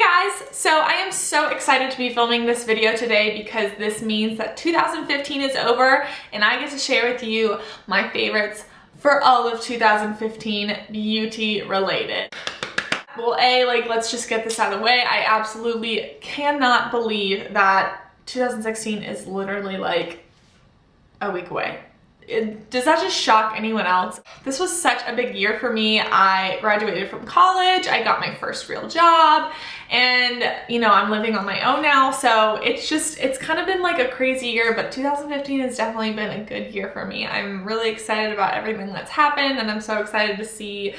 guys, so I am so excited to be filming this video today because this means that 2015 is over and I get to share with you my favorites for all of 2015 beauty related. Well, let's just get this out of the way. I absolutely cannot believe that 2016 is literally like a week away. Does that just shock anyone else? This was such a big year for me. I graduated from college, I got my first real job, and I'm living on my own now, so it's kind of been like a crazy year, but 2015 has definitely been a good year for me. I'm really excited about everything that's happened, and I'm so excited to see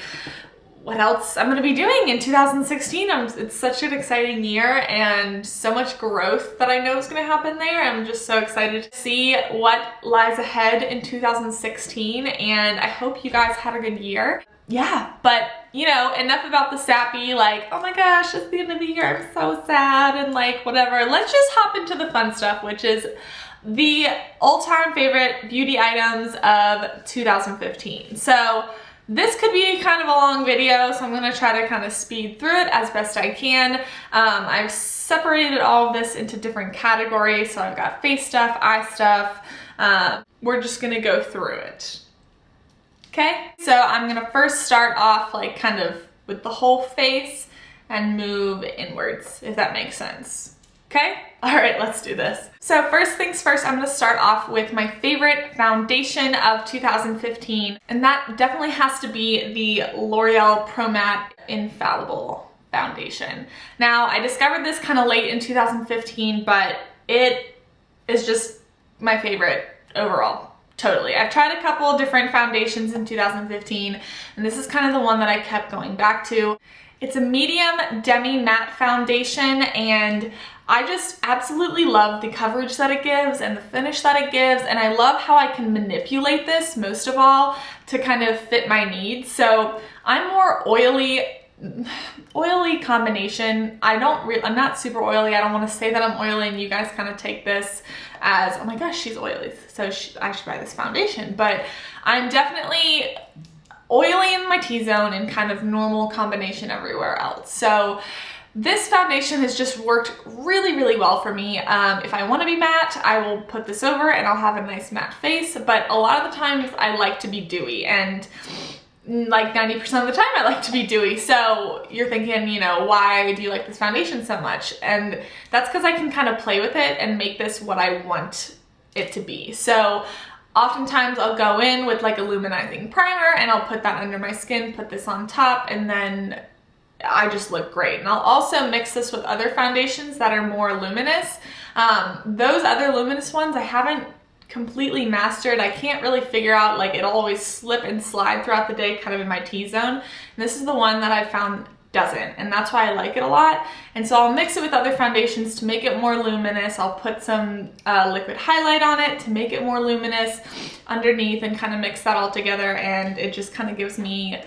what else I'm gonna be doing in 2016. It's such an exciting year and so much growth that I know is gonna happen there. I'm just so excited to see what lies ahead in 2016, and I hope you guys had a good year. Yeah, but enough about the sappy, like, oh my gosh, it's the end of the year, I'm so sad, and like, whatever. Let's just hop into the fun stuff, which is the all-time favorite beauty items of 2015. So this could be kind of a long video, so I'm gonna try to kind of speed through it as best I can. I've separated all of this into different categories, so I've got face stuff, eye stuff. We're just gonna go through it. Okay, so I'm gonna first start off like kind of with the whole face and move inwards, if that makes sense. Okay? All right, let's do this. So first things first, I'm gonna start off with my favorite foundation of 2015, and that definitely has to be the L'Oreal Pro Matte Infallible foundation. Now, I discovered this kind of late in 2015, but it is just my favorite overall. Totally. I've tried a couple different foundations in 2015, and this is kind of the one that I kept going back to. It's a medium demi matte foundation, and I just absolutely love the coverage that it gives and the finish that it gives, and I love how I can manipulate this most of all to kind of fit my needs. So I'm more oily combination. I'm not super oily. I don't want to say that I'm oily and you guys kind of take this as, oh my gosh, she's oily, so I should buy this foundation. But I'm definitely oily in my T-zone and kind of normal combination everywhere else. So this foundation has just worked really, really well for me. If I want to be matte, I will put this over and I'll have a nice matte face, but a lot of the times I like to be dewy, and like 90% of the time I like to be dewy. So you're thinking, why do you like this foundation so much? And that's because I can kind of play with it and make this what I want it to be. So oftentimes I'll go in with like a luminizing primer and I'll put that under my skin, put this on top, and then I just look great. And I'll also mix this with other foundations that are more luminous. Those other luminous ones I haven't completely mastered. I can't really figure out, like, it'll always slip and slide throughout the day kind of in my T-zone. And this is the one that I've found doesn't, and that's why I like it a lot. And so I'll mix it with other foundations to make it more luminous. I'll put some liquid highlight on it to make it more luminous underneath and kind of mix that all together, and it just kind of gives me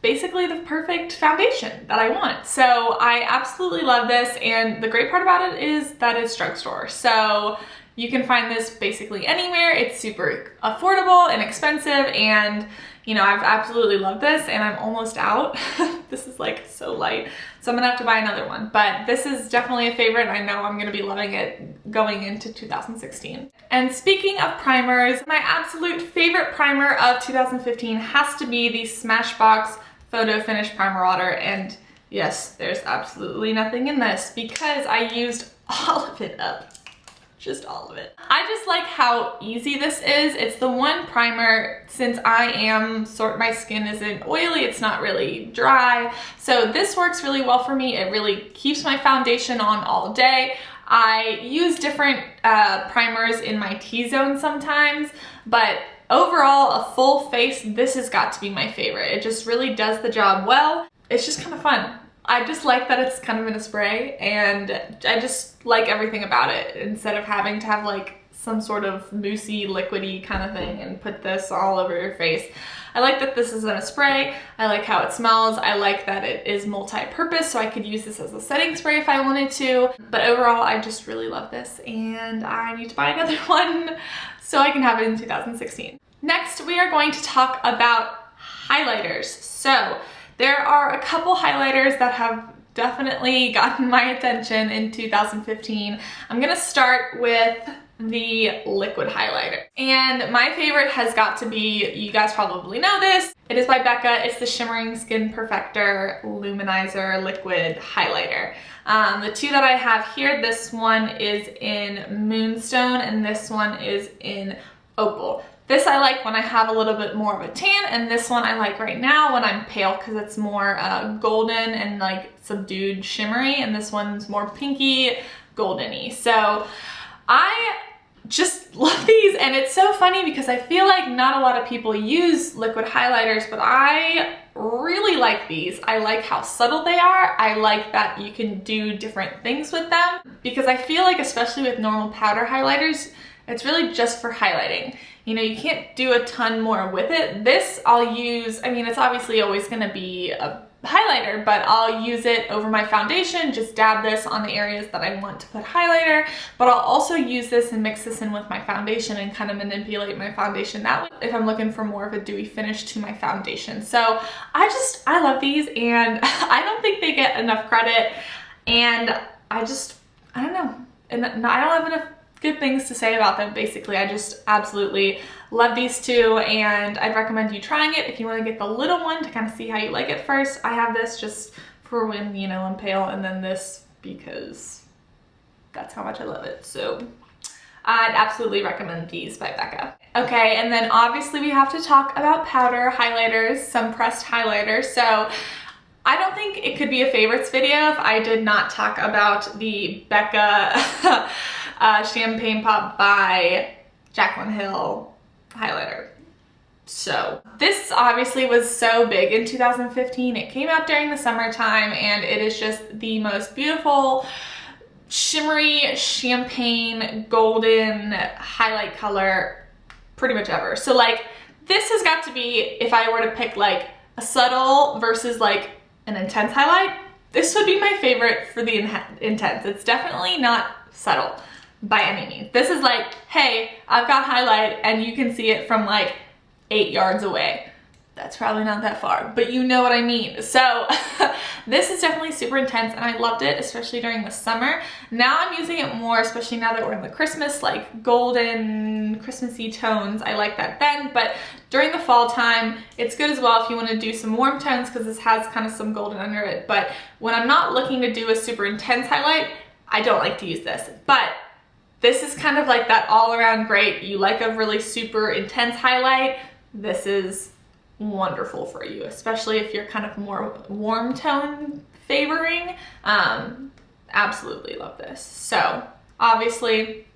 basically the perfect foundation that I want. So I absolutely love this, and the great part about it is that it's drugstore. So you can find this basically anywhere. It's super affordable and inexpensive, and I've absolutely loved this, and I'm almost out. This is like so light, so I'm gonna have to buy another one, but this is definitely a favorite. I know I'm gonna be loving it going into 2016. And speaking of primers, my absolute favorite primer of 2015 has to be the Smashbox Photo Finish Primer Water, and yes, there's absolutely nothing in this because I used all of it up. Just all of it. I just like how easy this is. It's the one primer, since my skin isn't oily, it's not really dry. So this works really well for me. It really keeps my foundation on all day. I use different primers in my T-zone sometimes, but overall, a full face, this has got to be my favorite. It just really does the job well. It's just kind of fun. I just like that it's kind of in a spray, and I just like everything about it, instead of having to have like some sort of moussey, liquidy kind of thing and put this all over your face. I like that this is in a spray. I like how it smells. I like that it is multi-purpose, so I could use this as a setting spray if I wanted to. But overall, I just really love this, and I need to buy another one so I can have it in 2016. Next, we are going to talk about highlighters. So there are a couple highlighters that have definitely gotten my attention in 2015. I'm gonna start with the liquid highlighter. And my favorite has got to be, you guys probably know this, it is by Becca. It's the Shimmering Skin Perfector Luminizer Liquid Highlighter. The two that I have here, this one is in Moonstone and this one is in Opal. This I like when I have a little bit more of a tan, and this one I like right now when I'm pale because it's more golden and like subdued shimmery, and this one's more pinky goldeny. So I just love these, and it's so funny because I feel like not a lot of people use liquid highlighters, but I really like these. I like how subtle they are. I like that you can do different things with them, because I feel like especially with normal powder highlighters, it's really just for highlighting. You know, you can't do a ton more with it. This I'll use, I mean, it's obviously always gonna be a highlighter, but I'll use it over my foundation, just dab this on the areas that I want to put highlighter, but I'll also use this and mix this in with my foundation and kind of manipulate my foundation that way if I'm looking for more of a dewy finish to my foundation. So I love these, and I don't think they get enough credit, and I don't know, and I don't have enough good things to say about them. Basically, I just absolutely love these two, and I'd recommend you trying it if you want to get the little one to kind of see how you like it first. I have this just for when, you know, I'm pale, and then this because that's how much I love it. So I'd absolutely recommend these by Becca. Okay, and then obviously we have to talk about powder highlighters, some pressed highlighters. So I don't think it could be a favorites video if I did not talk about the Becca Champagne Pop by Jaclyn Hill highlighter. So this obviously was so big in 2015. It came out during the summertime, and it is just the most beautiful shimmery champagne golden highlight color pretty much ever. So like this has got to be, if I were to pick like a subtle versus like an intense highlight, this would be my favorite for the intense. It's definitely not subtle by any means. This is like, hey, I've got highlight and you can see it from like 8 yards away. That's probably not that far, but you know what I mean. So this is definitely super intense, and I loved it, especially during the summer. Now I'm using it more, especially now that we're in the Christmas, like golden Christmassy tones. I like that then, but during the fall time, it's good as well if you want to do some warm tones, because this has kind of some golden under it. But when I'm not looking to do a super intense highlight, I don't like to use this. But this is kind of like that all-around great. You like a really super intense highlight, this is wonderful for you, especially if you're kind of more warm tone favoring. Absolutely love this. So obviously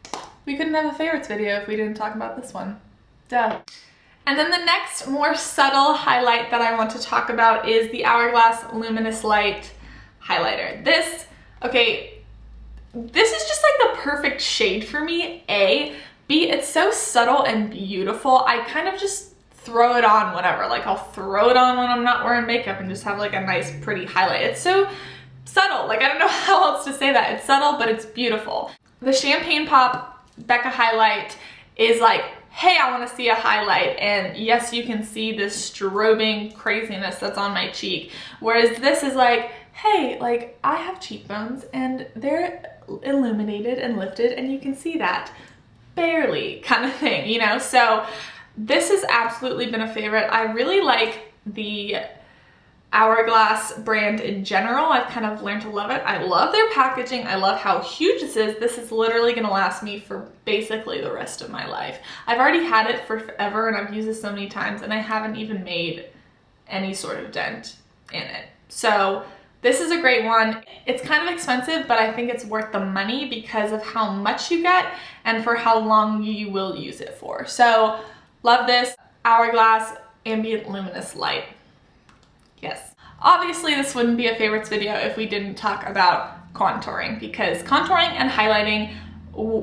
we couldn't have a favorites video if we didn't talk about this one. Duh. And then the next more subtle highlight that I want to talk about is the Hourglass Luminous Light highlighter. This is just like the perfect shade for me, A. B, it's so subtle and beautiful. I kind of just throw it on whenever. Like I'll throw it on when I'm not wearing makeup and just have like a nice pretty highlight. It's so subtle. Like I don't know how else to say that. It's subtle, but it's beautiful. The Champagne Pop Becca highlight is like, hey, I want to see a highlight, and yes, you can see this strobing craziness that's on my cheek. Whereas this is like, hey, like I have cheekbones and they're illuminated and lifted and you can see that barely, kind of thing, you know? So this has absolutely been a favorite. I really like the Hourglass brand in general. I've kind of learned to love it. I love their packaging. I love how huge this is. This is literally gonna last me for basically the rest of my life. I've already had it for forever, and I've used this so many times, and I haven't even made any sort of dent in it. So this is a great one. It's kind of expensive, but I think it's worth the money because of how much you get and for how long you will use it for. So love this Hourglass Ambient Luminous Light. Yes. Obviously this wouldn't be a favorites video if we didn't talk about contouring, because contouring and highlighting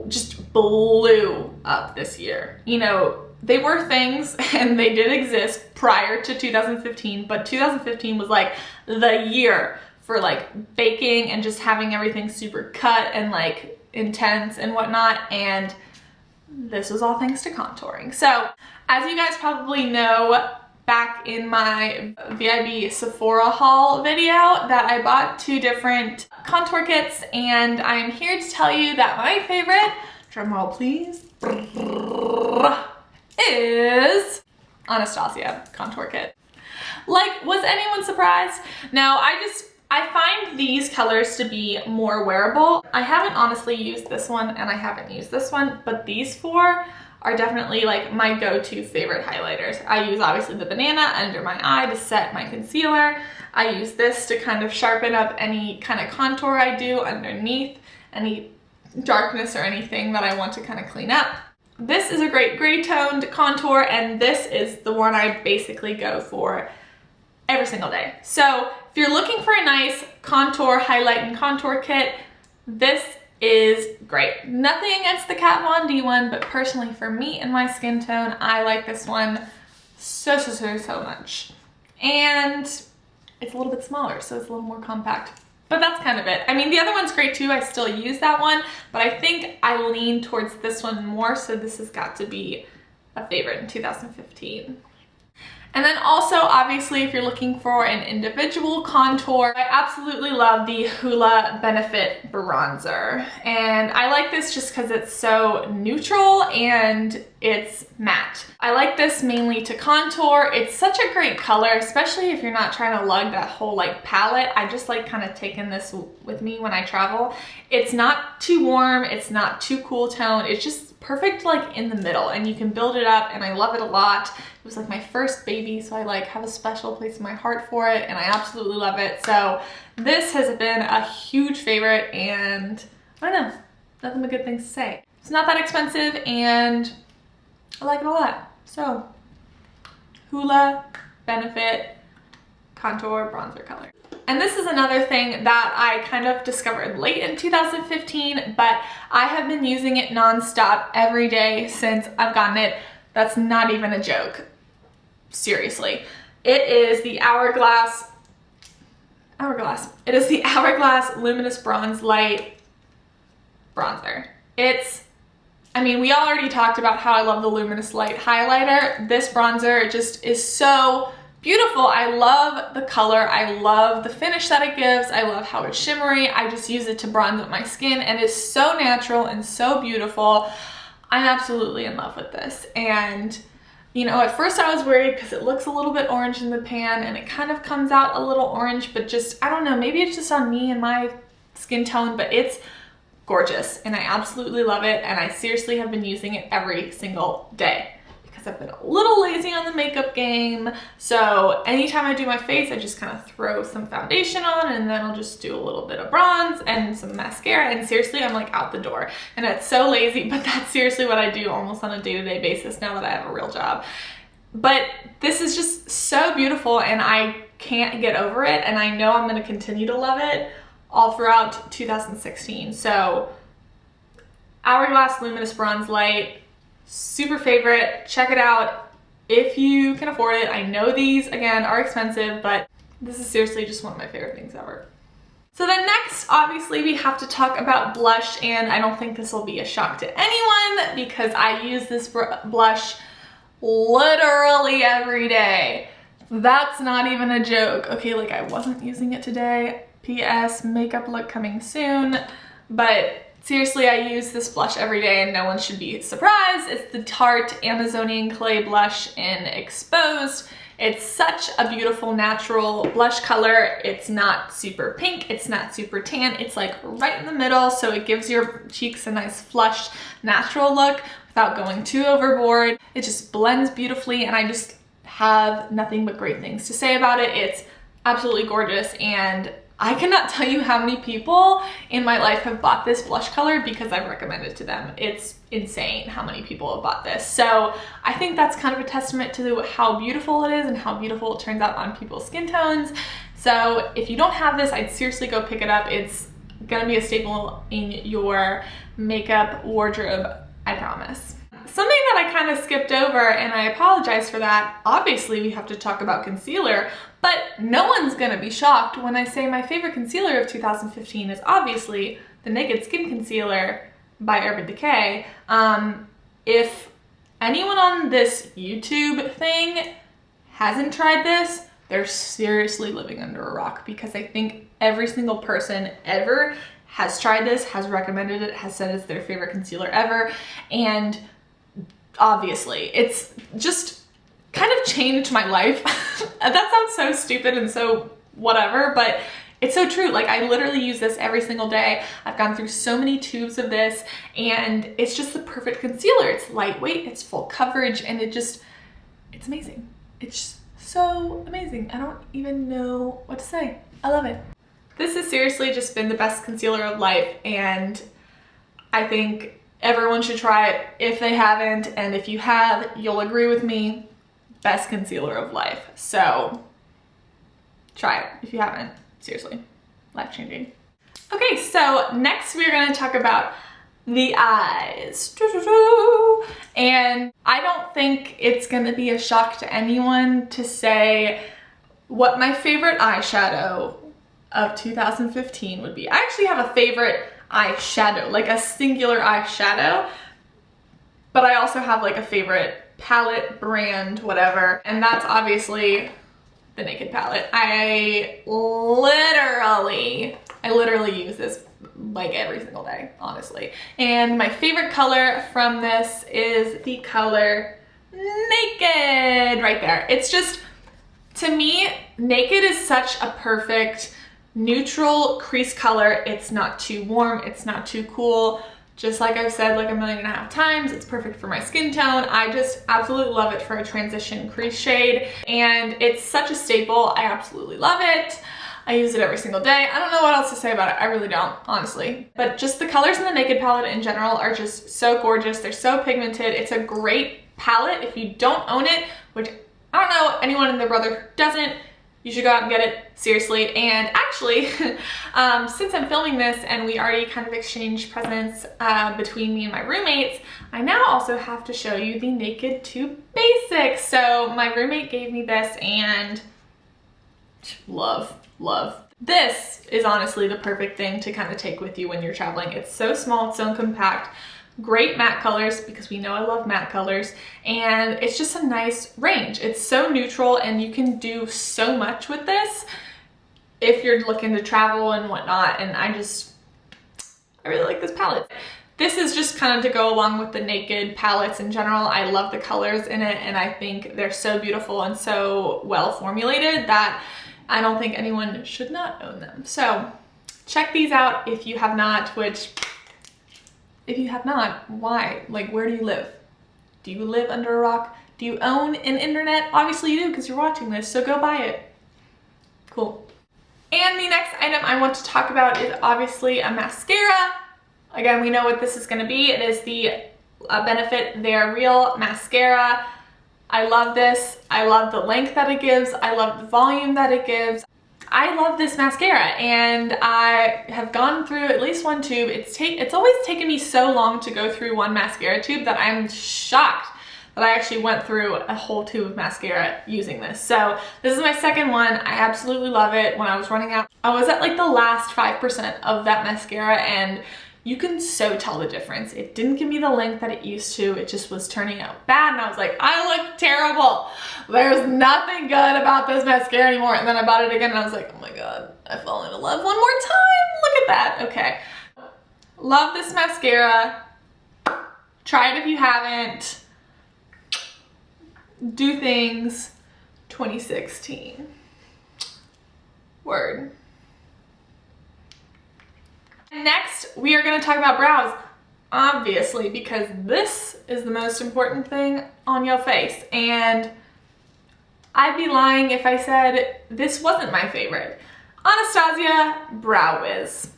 just blew up this year. You know, they were things and they did exist prior to 2015, but 2015 was like the year for like baking and just having everything super cut and like intense and whatnot, and this was all thanks to contouring. So as you guys probably know, back in my VIB Sephora haul video that I bought 2 different contour kits, and I am here to tell you that my favorite, drumroll please, is Anastasia contour kit. Like, was anyone surprised? No, I find these colors to be more wearable. I haven't honestly used this one and I haven't used this one, but these 4 are definitely like my go-to favorite highlighters. I use obviously the banana under my eye to set my concealer. I use this to kind of sharpen up any kind of contour I do underneath, any darkness or anything that I want to kind of clean up. This is a great gray toned contour, and this is the one I basically go for every single day. So if you're looking for a nice contour, highlight, and contour kit, this is great. Nothing against the Kat Von D one, but personally for me and my skin tone, I like this one so much. And it's a little bit smaller, so it's a little more compact. But that's kind of it. I mean, the other one's great too. I still use that one, but I think I lean towards this one more, so this has got to be a favorite in 2015. And then also, obviously, if you're looking for an individual contour, I absolutely love the Hoola Benefit Bronzer. And I like this just because it's so neutral and it's matte. I like this mainly to contour. It's such a great color, especially if you're not trying to lug that whole like palette. I just like kind of taking this with me when I travel. It's not too warm, it's not too cool tone. It's just perfect like in the middle, and you can build it up, and I love it a lot. It was like my first baby, so I like have a special place in my heart for it, and I absolutely love it. So this has been a huge favorite, and I don't know, nothing but good things to say. It's not that expensive, and I like it a lot. So Hoola Benefit Contour Bronzer Color. And this is another thing that I kind of discovered late in 2015, but I have been using it nonstop every day since I've gotten it. That's not even a joke. Seriously. It is the Hourglass. It is the Hourglass Luminous Bronze Light Bronzer. I mean, we already talked about how I love the Luminous Light highlighter. This bronzer just is so beautiful. I love the color. I love the finish that it gives. I love how it's shimmery. I just use it to bronze up my skin, and it's so natural and so beautiful. I'm absolutely in love with this. And you know, at first I was worried because it looks a little bit orange in the pan, and it kind of comes out a little orange, but just, I don't know, maybe it's just on me and my skin tone, but it's gorgeous and I absolutely love it. And I seriously have been using it every single day. I've been a little lazy on the makeup game, so anytime I do my face, I just kind of throw some foundation on, and then I'll just do a little bit of bronze and some mascara, and seriously, I'm like out the door. And it's so lazy, but that's seriously what I do almost on a day-to-day basis now that I have a real job. But this is just so beautiful, and I can't get over it, and I know I'm going to continue to love it all throughout 2016. So Hourglass Luminous Bronze Light, super favorite. Check it out if you can afford it. I know these, again, are expensive, but this is seriously just one of my favorite things ever. So then next, obviously, we have to talk about blush, and I don't think this will be a shock to anyone because I use this blush literally every day. That's not even a joke. Okay, like I wasn't using it today. P.S. makeup look coming soon, but seriously, I use this blush every day, and no one should be surprised. It's the Tarte Amazonian Clay Blush in Exposed. It's such a beautiful natural blush color. It's not super pink, it's not super tan, it's like right in the middle, so it gives your cheeks a nice flushed natural look without going too overboard. It just blends beautifully, and I just have nothing but great things to say about it. It's absolutely gorgeous, and I cannot tell you how many people in my life have bought this blush color because I've recommended it to them. It's insane how many people have bought this. So I think that's kind of a testament to how beautiful it is and how beautiful it turns out on people's skin tones. So if you don't have this, I'd seriously go pick it up. It's gonna be a staple in your makeup wardrobe, I promise. Something that I kind of skipped over, and I apologize for that, obviously we have to talk about concealer, but no one's gonna be shocked when I say my favorite concealer of 2015 is obviously the Naked Skin Concealer by Urban Decay. If anyone on this YouTube thing hasn't tried this, they're seriously living under a rock, because I think every single person ever has tried this, has recommended it, has said it's their favorite concealer ever. And obviously it's just kind of changed my life. That sounds so stupid and so whatever, but it's so true. Like, I literally use this every single day. I've gone through so many tubes of this, and it's just the perfect concealer. It's lightweight, it's full coverage, and it's amazing. It's so amazing. I don't even know what to say. I love it. This has seriously just been the best concealer of life, and I think everyone should try it if they haven't, and if you have, you'll agree with me. Best concealer of life. So try it if you haven't. Seriously, life-changing. Okay, so next we're gonna talk about the eyes. And I don't think it's gonna be a shock to anyone to say what my favorite eyeshadow of 2015 would be. I actually have a favorite eyeshadow, like a singular eyeshadow, but I also have like a favorite palette, brand, whatever, and that's obviously the Naked palette. I literally use this like every single day, honestly. And my favorite color from this is the color Naked right there. It's just, to me, Naked is such a perfect neutral crease color. It's not too warm, it's not too cool. Just like I've said like 1.5 million times, it's perfect for my skin tone. I just absolutely love it for a transition crease shade, and it's such a staple. I absolutely love it. I use it every single day. I don't know what else to say about it. I really don't, honestly. But just the colors in the Naked palette in general are just so gorgeous. They're so pigmented. It's a great palette. If you don't own it, which I don't know anyone and their brother who doesn't, you should go out and get it, seriously. And actually, since I'm filming this and we already kind of exchanged presents between me and my roommates, I now also have to show you the Naked 2 Basics. So my roommate gave me this, and love. This is honestly the perfect thing to kind of take with you when you're traveling. It's so small, it's so compact. Great matte colors, because we know I love matte colors, and it's just a nice range. It's so neutral, and you can do so much with this if you're looking to travel and whatnot, and I really like this palette. This is just kind of to go along with the Naked palettes in general. I love the colors in it, and I think they're so beautiful and so well formulated that I don't think anyone should not own them. So check these out if you have not, which, if you have not, why? Like, where do you live? Do you live under a rock? Do you own an internet? Obviously you do, because you're watching this, so go buy it. Cool. And the next item I want to talk about is obviously a mascara. Again, we know what this is gonna be. It is the Benefit They're Real mascara. I love this. I love the length that it gives. I love the volume that it gives. I love this mascara, and I have gone through at least one tube. It's always taken me so long to go through one mascara tube that I'm shocked that I actually went through a whole tube of mascara using this. So this is my second one. I absolutely love it. When I was running out, I was at like the last 5% of that mascara, and you can so tell the difference. It didn't give me the length that it used to. It just was turning out bad, and I was like, I look terrible. There's nothing good about this mascara anymore. And then I bought it again, and I was like, oh my God, I fell into love one more time. Look at that. Okay. Love this mascara. Try it if you haven't. Do things 2016. Word. Next, we are going to talk about brows, obviously, because this is the most important thing on your face, and I'd be lying if I said this wasn't my favorite. Anastasia Brow Wiz.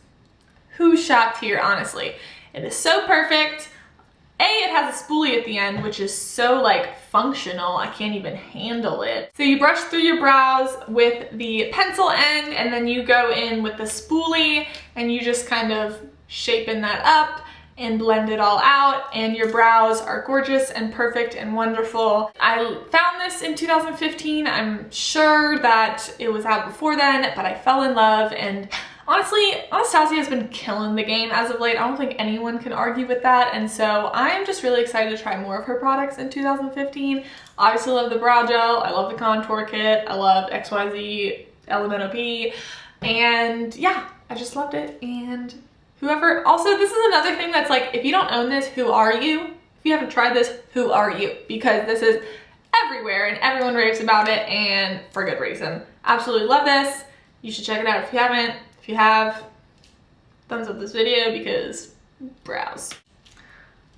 Who shopped here, honestly? It is so perfect. It has a spoolie at the end, which is so like functional, I can't even handle it. So you brush through your brows with the pencil end, and then you go in with the spoolie, and you just kind of shapen that up and blend it all out, and your brows are gorgeous and perfect and wonderful. I found this in 2015. I'm sure that it was out before then, but I fell in love, and honestly, Anastasia has been killing the game as of late. I don't think anyone can argue with that. And so I'm just really excited to try more of her products in 2015. Obviously love the brow gel. I love the contour kit. I love XYZ Elemento P. And yeah, I just loved it. And whoever, also this is another thing that's like, if you don't own this, who are you? If you haven't tried this, who are you? Because this is everywhere and everyone raves about it, and for good reason. Absolutely love this. You should check it out if you haven't. If you have, thumbs up this video because browse.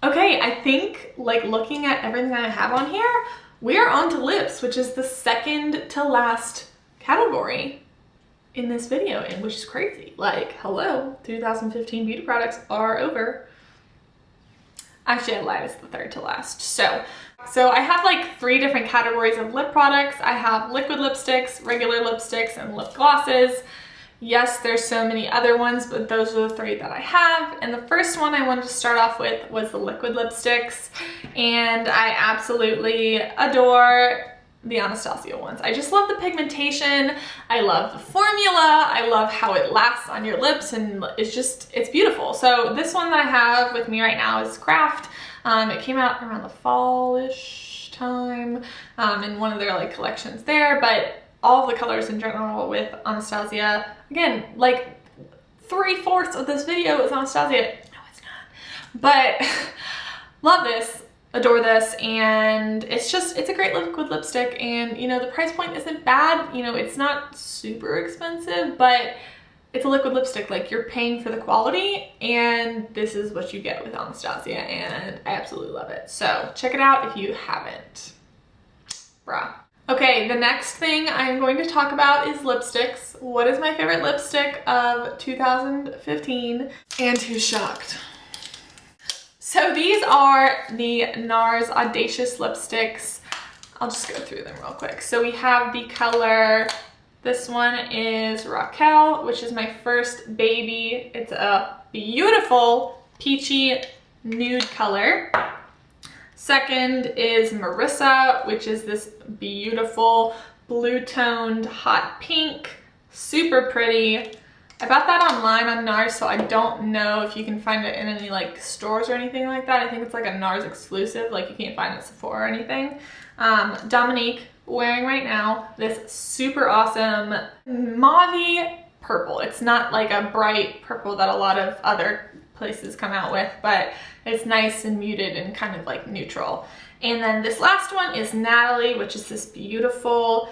Okay, I think like looking at everything I have on here, we are on to lips, which is the second to last category in this video, and which is crazy. Like, hello, 2015 beauty products are over. Actually, I lied, it's the third to last. So I have like 3 different categories of lip products. I have liquid lipsticks, regular lipsticks, and lip glosses. Yes, there's so many other ones, but those are the 3 that I have. And the first one I wanted to start off with was the liquid lipsticks. And I absolutely adore the Anastasia ones. I just love the pigmentation. I love the formula. I love how it lasts on your lips, and it's beautiful. So this one that I have with me right now is Craft. It came out around the fall-ish time in one of their like collections there, but all of the colors in general with Anastasia, again, like 3/4 of this video is Anastasia. No, it's not. But love this, adore this, and it's a great liquid lipstick, and you know, the price point isn't bad. You know, it's not super expensive, but it's a liquid lipstick. Like, you're paying for the quality, and this is what you get with Anastasia, and I absolutely love it. So check it out if you haven't. Bruh. Okay, the next thing I'm going to talk about is lipsticks. What is my favorite lipstick of 2015? And who's shocked? So these are the NARS Audacious lipsticks. I'll just go through them real quick. So we have the color, this one is Raquel, which is my first baby. It's a beautiful peachy nude color. Second is Marissa, which is this beautiful blue toned hot pink, super pretty. I bought that online on NARS, so I don't know if you can find it in any like stores or anything like that. I think it's like a NARS exclusive, like you can't find it at Sephora or anything. Dominique wearing right now this super awesome mauve purple. It's not like a bright purple that a lot of other places come out with, but it's nice and muted and kind of like neutral. And then this last one is Natalie, which is this beautiful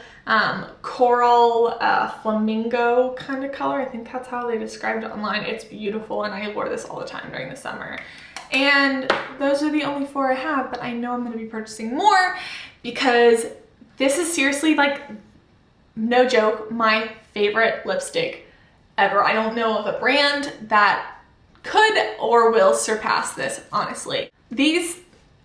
coral flamingo kind of color. I think that's how they described it online. It's beautiful, and I wore this all the time during the summer. And those are the only 4 I have, but I know I'm going to be purchasing more because this is seriously, like, no joke, my favorite lipstick ever. I don't know of a brand that could or will surpass this, honestly. These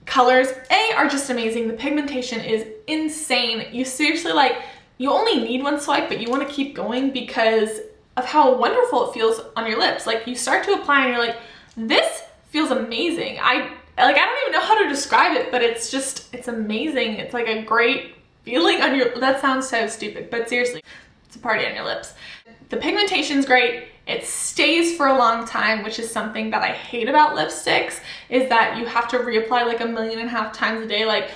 colors, A, are just amazing. The pigmentation is insane. You seriously, like, you only need 1 swipe, but you want to keep going because of how wonderful it feels on your lips. Like, you start to apply and you're like, this feels amazing. I don't even know how to describe it, but it's amazing. It's like a great feeling on your, that sounds so stupid, but seriously, it's a party on your lips. The pigmentation's great. It stays for a long time, which is something that I hate about lipsticks, is that you have to reapply like 1.5 million times a day. Like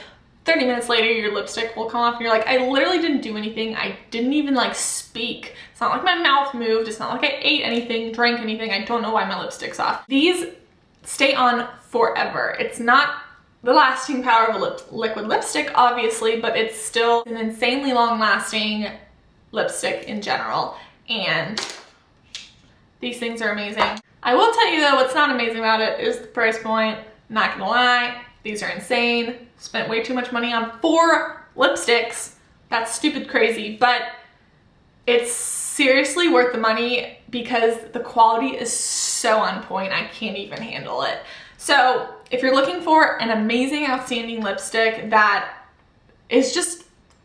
30 minutes later, your lipstick will come off and you're like, I literally didn't do anything. I didn't even like speak. It's not like my mouth moved. It's not like I ate anything, drank anything. I don't know why my lipstick's off. These stay on forever. It's not the lasting power of a liquid lipstick, obviously, but it's still an insanely long lasting lipstick in general. And these things are amazing. I will tell you though, what's not amazing about it is the price point. Not gonna lie, these are insane. Spent way too much money on 4 lipsticks. That's stupid crazy, but it's seriously worth the money because the quality is so on point. I can't even handle it. So if you're looking for an amazing, outstanding lipstick that is just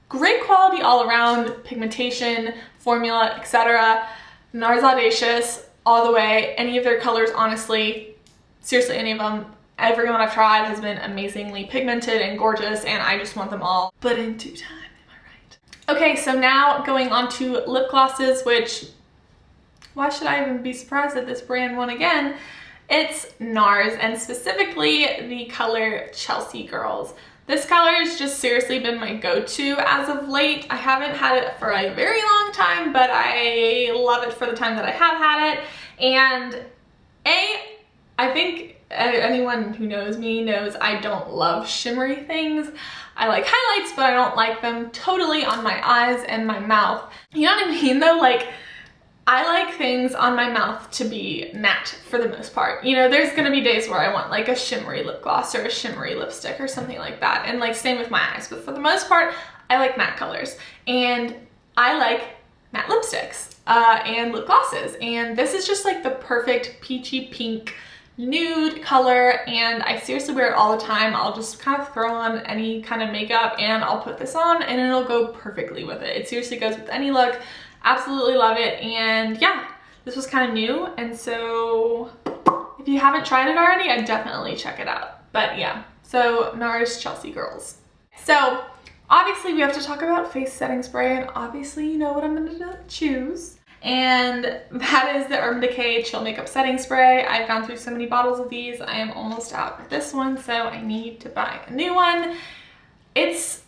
great quality all around, pigmentation, formula, etc., NARS Audacious all the way. Any of their colors, honestly, seriously, any of them, everyone I've tried has been amazingly pigmented and gorgeous, and I just want them all put in due time. Am I right? Okay, so now going on to lip glosses, which why should I even be surprised that this brand won again? It's NARS, and specifically the color Chelsea Girls. This color has just seriously been my go-to as of late. I haven't had it for a very long time, but I love it for the time that I have had it. And I think anyone who knows me knows I don't love shimmery things. I like highlights, but I don't like them totally on my eyes and my mouth. You know what I mean though? Like, I like things on my mouth to be matte for the most part. You know, there's gonna be days where I want like a shimmery lip gloss or a shimmery lipstick or something like that. And like same with my eyes. But for the most part, I like matte colors. And I like matte lipsticks and lip glosses. And this is just like the perfect peachy pink nude color, and I seriously wear it all the time. I'll just kind of throw on any kind of makeup and I'll put this on and it'll go perfectly with it. It seriously goes with any look. Absolutely love it. And yeah, this was kind of new, and so if you haven't tried it already, I'd definitely check it out. But yeah, so NARS Chelsea Girls. So obviously we have to talk about face setting spray, and obviously you know what I'm gonna choose. And that is the Urban Decay Chill Makeup Setting Spray. I've gone through so many bottles of these. I am almost out of this one, so I need to buy a new one. It's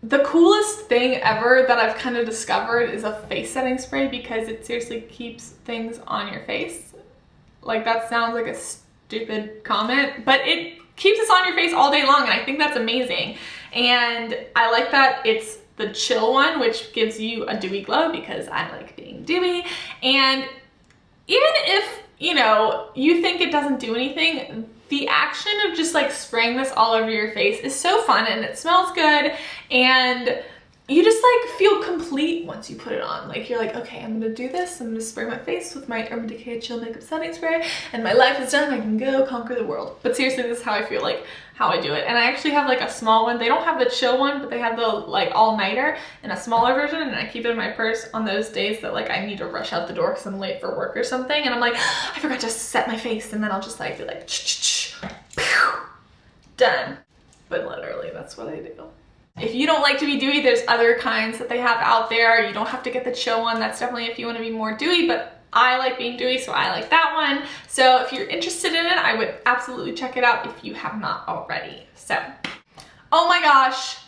the coolest thing ever that I've kind of discovered is a face setting spray, because it seriously keeps things on your face. Like, that sounds like a stupid comment, but it keeps us on your face all day long, and I think that's amazing. And I like that it's the chill one, which gives you a dewy glow, because I like being dewy. And even if, you know, you think it doesn't do anything, the action of just like spraying this all over your face is so fun, and it smells good, and you just like feel complete once you put it on. Like, you're like, okay, I'm gonna do this. I'm gonna spray my face with my Urban Decay Chill Makeup Setting Spray, and my life is done. I can go conquer the world. But seriously, this is how I feel like how I do it. And I actually have like a small one. They don't have the chill one, but they have the like all-nighter in a smaller version, and I keep it in my purse on those days that like I need to rush out the door because I'm late for work or something, and I'm like, I forgot to set my face, and then I'll just like be like, done. But literally, that's what I do. If you don't like to be dewy, there's other kinds that they have out there. You don't have to get the chill one. That's definitely if you want to be more dewy, but I like being dewy, so I like that one. So if you're interested in it, I would absolutely check it out if you have not already. So, oh my gosh,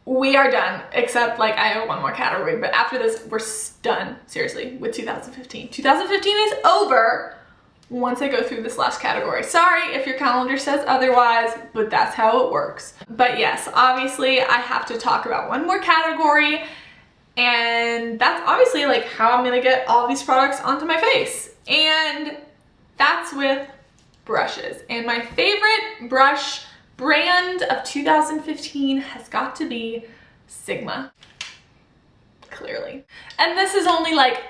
we are done. Except like I have one more category, but after this, we're done, seriously, with 2015. 2015 is over once I go through this last category. Sorry if your calendar says otherwise, but that's how it works. But yes, obviously I have to talk about one more category, and that's obviously like how I'm gonna get all these products onto my face. And that's with brushes. And my favorite brush brand of 2015 has got to be Sigma, clearly. And this is only like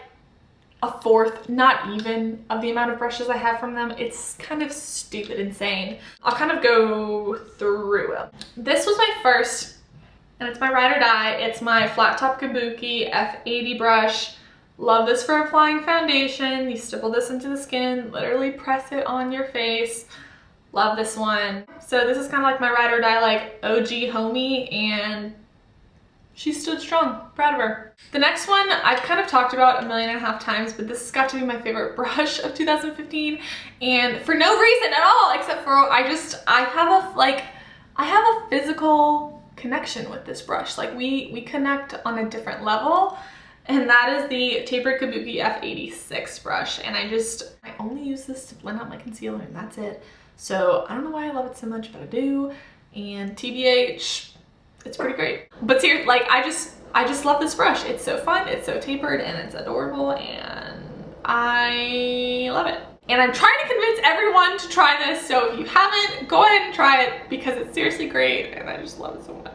a fourth, not even, of the amount of brushes I have from them. It's kind of stupid insane. I'll kind of go through them. This was my first, and it's my ride or die. It's my Flat Top Kabuki F80 brush. Love this for applying foundation. You stipple this into the skin, literally press it on your face. Love this one. So this is kind of like my ride or die, like OG homie, and she stood strong. Proud of her. The next one I've kind of talked about 1.5 million times, but this has got to be my favorite brush of 2015, and for no reason at all, except for I have a physical connection with this brush. Like we connect on a different level, and that is the Tapered Kabuki F86 brush. And I only use this to blend out my concealer, and that's it. So I don't know why I love it so much, but I do. And TBH, it's pretty great. But seriously, like I just love this brush. It's so fun, it's so tapered, and it's adorable, and I love it. And I'm trying to convince everyone to try this, so if you haven't, go ahead and try it, because it's seriously great, and I just love it so much.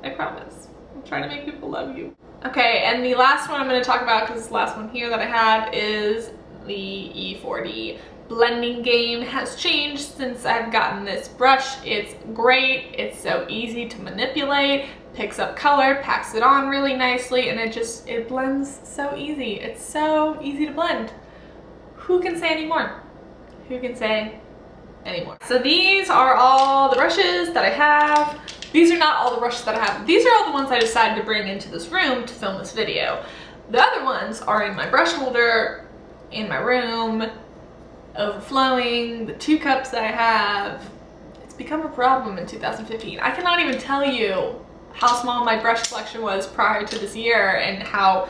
I promise. I'm trying to make people love you. Okay, and the last one I'm going to talk about, because this last one here that I have, is the E40. Blending game has changed since I've gotten this brush. It's great. It's so easy to manipulate, picks up color, packs it on really nicely, and it blends so easy. It's so easy to blend. Who can say anymore? Who can say anymore? So these are all the brushes that I have. These are not all the brushes that I have. These are all the ones I decided to bring into this room to film this video. The other ones are in my brush holder in my room, overflowing, the 2 cups that I have. It's become a problem in 2015. I cannot even tell you how small my brush collection was prior to this year and how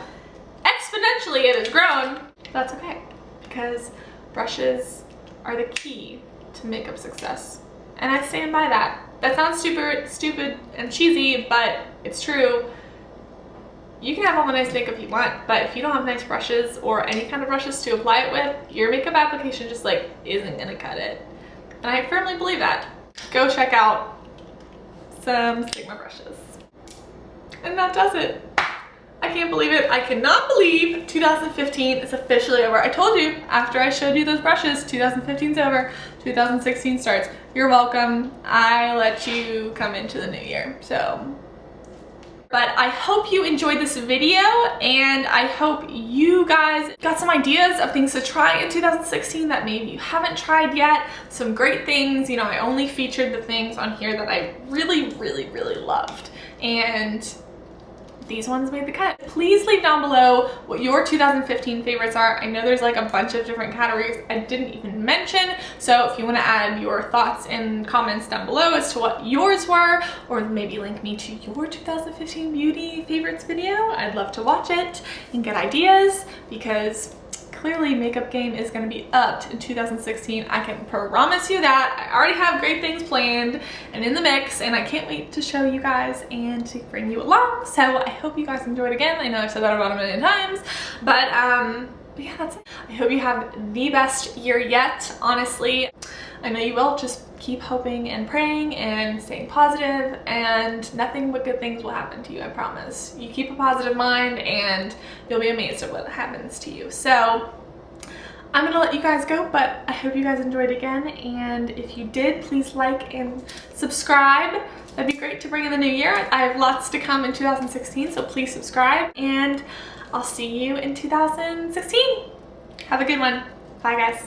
exponentially it has grown. That's okay, because brushes are the key to makeup success. And I stand by that. That sounds super stupid and cheesy, but it's true. You can have all the nice makeup you want, but if you don't have nice brushes or any kind of brushes to apply it with, your makeup application just like isn't gonna cut it. And I firmly believe that. Go check out some Sigma brushes. And that does it. I can't believe it. I cannot believe 2015 is officially over. I told you after I showed you those brushes, 2015's over, 2016 starts. You're welcome. I let you come into the new year, so. But I hope you enjoyed this video, and I hope you guys got some ideas of things to try in 2016 that maybe you haven't tried yet. Some great things. You know, I only featured the things on here that I really loved, and these ones made the cut. Please leave down below what your 2015 favorites are. I know there's like a bunch of different categories I didn't even mention, so if you want to add your thoughts and comments down below as to what yours were, or maybe link me to your 2015 beauty favorites video, I'd love to watch it and get ideas, because clearly makeup game is going to be upped in 2016. I can promise you that. I already have great things planned and in the mix, and I can't wait to show you guys and to bring you along. So I hope you guys enjoyed again. I know I've said that about a million times, but yeah, that's it. I hope you have the best year yet, honestly. I know you will. Just keep hoping and praying and staying positive, and nothing but good things will happen to you, I promise. You keep a positive mind and you'll be amazed at what happens to you. So I'm gonna let you guys go, but I hope you guys enjoyed again, and if you did, please like and subscribe. That'd be great to bring in the new year. I have lots to come in 2016, so please subscribe, and I'll see you in 2016. Have a good one. Bye, guys.